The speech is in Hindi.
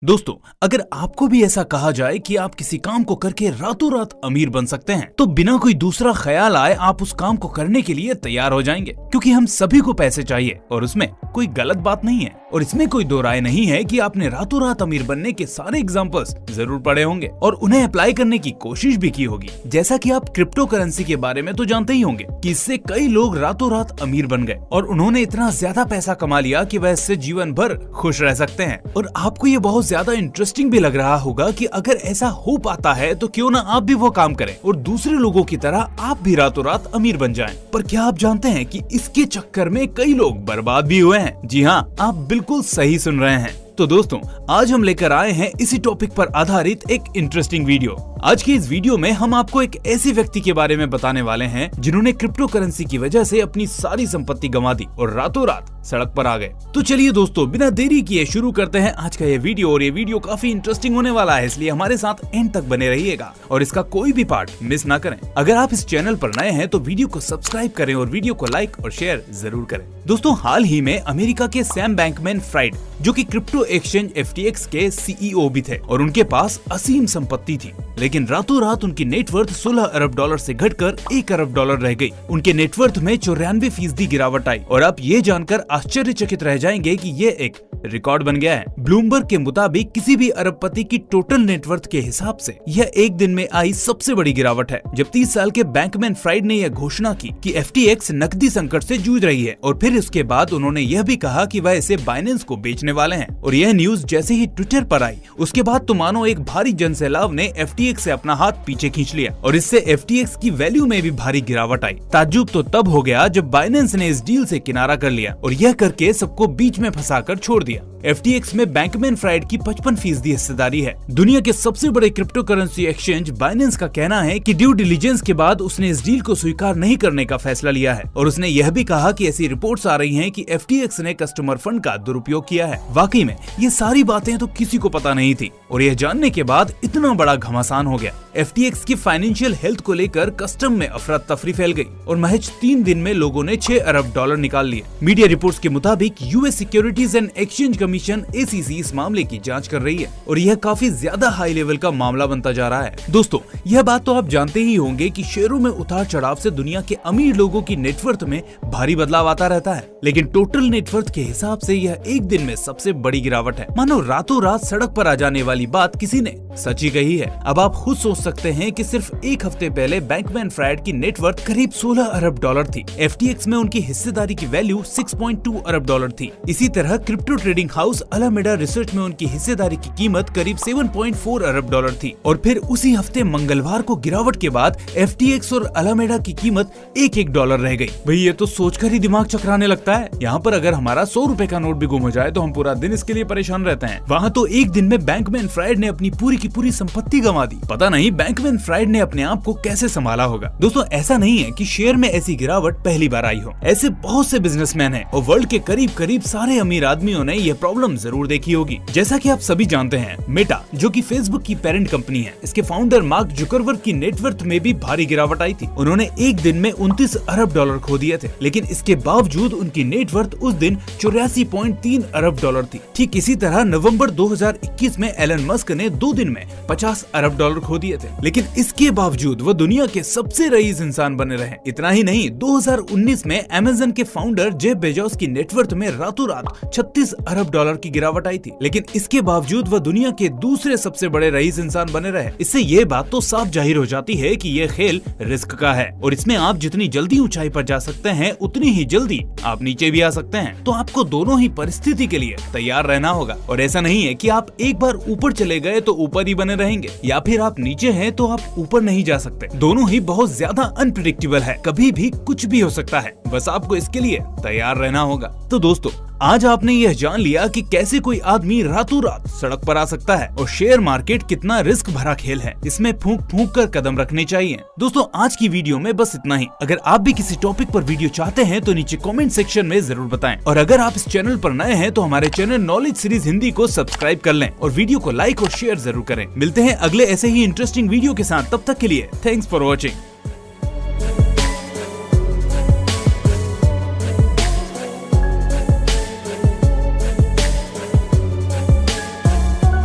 दोस्तों, अगर आपको भी ऐसा कहा जाए कि आप किसी काम को करके रातों रात अमीर बन सकते हैं, तो बिना कोई दूसरा ख्याल आए आप उस काम को करने के लिए तैयार हो जाएंगे, क्योंकि हम सभी को पैसे चाहिए और उसमें कोई गलत बात नहीं है और इसमें कोई दो राय नहीं है कि आपने रातों रात अमीर बनने के सारे एग्जाम्पल्स जरूर पढ़े होंगे और उन्हें अप्लाई करने की कोशिश भी की होगी। जैसा कि आप क्रिप्टो करेंसी के बारे में तो जानते ही होंगे कि इससे कई लोग रातों रात अमीर बन गए और उन्होंने इतना ज्यादा पैसा कमा लिया कि वह इससे जीवन भर खुश रह सकते हैं। और आपको ये बहुत ज्यादा इंटरेस्टिंग भी लग रहा होगा कि अगर ऐसा हो पाता है तो क्यों ना आप भी वो काम करें और दूसरे लोगों की तरह आप भी रातों रात अमीर बन जाएं। पर क्या आप जानते हैं कि इसके चक्कर में कई लोग बर्बाद भी हुए हैं? जी हाँ, आप बिल्कुल सही सुन रहे हैं। तो दोस्तों, आज हम लेकर आए हैं इसी टॉपिक पर आधारित एक इंटरेस्टिंग वीडियो। आज की इस वीडियो में हम आपको एक ऐसे व्यक्ति के बारे में बताने वाले हैं जिन्होंने क्रिप्टो करेंसी की वजह से अपनी सारी संपत्ति गंवा दी और रातों रात सड़क पर आ गए। तो चलिए दोस्तों, बिना देरी किए शुरू करते हैं आज का ये वीडियो। और ये वीडियो काफी इंटरेस्टिंग होने वाला है, इसलिए हमारे साथ एंड तक बने रहिएगा और इसका कोई भी पार्ट मिस ना करें। अगर आप इस चैनल पर नए हैं तो वीडियो को सब्सक्राइब करें और वीडियो को लाइक और शेयर जरूर करें। दोस्तों, हाल ही में अमेरिका के सैम बैंकमैन-फ्राइड, जो कि क्रिप्टो एक्सचेंज FTX के CEO भी थे और उनके पास असीम संपत्ति थी, लेकिन रातों रात उनकी नेटवर्थ 16 अरब डॉलर से घटकर 1 अरब डॉलर रह गई। उनके नेटवर्थ में 94% गिरावट आई और आप ये जानकर आश्चर्यचकित रह जाएंगे कि ये एक रिकॉर्ड बन गया है। ब्लूमबर्ग के मुताबिक किसी भी अरबपति की टोटल नेटवर्थ के हिसाब से यह एक दिन में आई सबसे बड़ी गिरावट है। जब 30 साल के बैंकमैन-फ्राइड ने यह घोषणा की कि FTX नकदी संकट से जूझ रही है और फिर उसके बाद उन्होंने यह भी कहा कि वह इसे बाइनेंस को बेचने वाले हैं। और यह न्यूज जैसे ही ट्विटर पर आई, उसके बाद तो मानो एक भारी जनसैलाब ने FTX से अपना हाथ पीछे खींच लिया और इससे FTX की वैल्यू में भी भारी गिरावट आई। ताज्जुब तो तब हो गया जब बाइनेंस ने इस डील से किनारा कर लिया और यह करके सबको बीच में फंसाकर छोड़ दिया। FTX में बैंकमैन-फ्राइड की 55% हिस्सेदारी है। दुनिया के सबसे बड़े क्रिप्टो करेंसी एक्सचेंज बाइनेंस का कहना है कि ड्यू डिलिजेंस के बाद उसने इस डील को स्वीकार नहीं करने का फैसला लिया है और उसने यह भी कहा कि ऐसी रिपोर्ट्स आ रही हैं कि FTX ने कस्टमर फंड का दुरुपयोग किया है। वाकई में ये सारी बातें तो किसी को पता नहीं थी और यह जानने के बाद इतना बड़ा घमासान हो गया। FTX की फाइनेंशियल हेल्थ को लेकर कस्टम में अफरा तफरी फैल गई और महज 3 दिन में लोगों ने 6 अरब डॉलर निकाल लिए। मीडिया रिपोर्ट्स के मुताबिक US securities and exchange commission ACC इस मामले की जांच कर रही है और यह काफी ज्यादा हाई लेवल का मामला बनता जा रहा है। दोस्तों, यह बात तो आप जानते ही होंगे कि शेयरों में उतार चढ़ाव से दुनिया के अमीर लोगों की नेटवर्थ में भारी बदलाव आता रहता है, लेकिन टोटल नेटवर्थ के हिसाब से यह एक दिन में सबसे बड़ी गिरावट है। मानो रातों रात सड़क पर आ जाने वाली बात किसी ने सच ही कही है। अब आप खुद सोच सकते हैं कि सिर्फ एक हफ्ते पहले बैंकमैन-फ्राइड की नेटवर्थ करीब 16 अरब डॉलर थी। FTX में उनकी हिस्सेदारी की वैल्यू 6.2 अरब डॉलर थी। इसी तरह crypto trading house Alameda research में उनकी हिस्सेदारी की कीमत करीब 7.4 अरब डॉलर थी और फिर उसी हफ्ते मंगलवार को गिरावट के बाद FTX और अलामेडा की कीमत 1-1 डॉलर रह गई। भाई, ये तो सोचकर ही दिमाग चकराने लगता है। यहाँ पर अगर हमारा 100 रुपए का नोट भी गुम हो जाए तो हम पूरा दिन इसके लिए परेशान रहते हैं। वहाँ तो एक दिन में बैंकमैन-फ्राइड ने अपनी पूरी की पूरी संपत्ति गंवा दी। पता नहीं बैंकमैन-फ्राइड ने अपने आप को कैसे संभाला होगा। दोस्तों, ऐसा नहीं है कि शेयर में ऐसी गिरावट पहली बार आई हो। ऐसे बहुत से बिजनेसमैन हैं और वर्ल्ड के करीब करीब सारे अमीर आदमियों ने यह प्रॉब्लम जरूर देखी होगी। जैसा कि आप सभी जानते हैं, मेटा, जो कि फेसबुक की पेरेंट कंपनी है, इसके फाउंडर मार्क जुकरबर्ग की नेटवर्थ में भी भारी गिरावट आई थी। उन्होंने एक दिन में 29 अरब डॉलर खो दिए थे, लेकिन इसके बावजूद उनकी नेटवर्थ उस दिन 84.3 अरब डॉलर थी। ठीक इसी तरह नवंबर 2021 में एलन मस्क ने 2 दिन में 50 अरब डॉलर खो दिए थे, लेकिन इसके बावजूद वो दुनिया के सबसे रईस इंसान बने रहे। इतना ही नहीं, 2019 में अमेज़न के फाउंडर जेफ बेजोस की नेटवर्थ में रातों रात 36 अरब डॉलर की गिरावट आई थी, लेकिन इसके बावजूद वह दुनिया के दूसरे सबसे बड़े रईस इंसान बने रहे। इससे ये बात तो साफ जाहिर हो जाती है कि ये खेल रिस्क का है और इसमें आप जितनी जल्दी ऊंचाई पर जा सकते हैं उतनी ही जल्दी आप नीचे भी आ सकते हैं। तो आपको दोनों ही परिस्थिति के लिए तैयार रहना होगा और ऐसा नहीं है कि आप एक बार ऊपर चले गए तो ऊपर ही बने रहेंगे या फिर आप नीचे हैं तो आप ऊपर नहीं जा सकते। दोनों ही बहुत ज्यादा अनप्रेडिक्टेबल है, कभी भी कुछ भी हो सकता है। बस आपको इसके लिए तैयार रहना होगा। तो दोस्तों, आज आपने यह जान लिया कि कैसे कोई आदमी रातों रात सड़क पर आ सकता है और शेयर मार्केट कितना रिस्क भरा खेल है। इसमें फूंक फूंक कर कदम रखने चाहिए। दोस्तों, आज की वीडियो में बस इतना ही। अगर आप भी किसी टॉपिक पर वीडियो चाहते हैं तो नीचे कमेंट सेक्शन में जरूर बताएं और अगर आप इस चैनल पर नए हैं तो हमारे चैनल नॉलेज सीरीज हिंदी को सब्सक्राइब कर लें और वीडियो को लाइक और शेयर जरूर करें। मिलते हैं अगले ऐसे ही इंटरेस्टिंग वीडियो के साथ। तब तक के लिए थैंक्स फॉर वॉचिंग।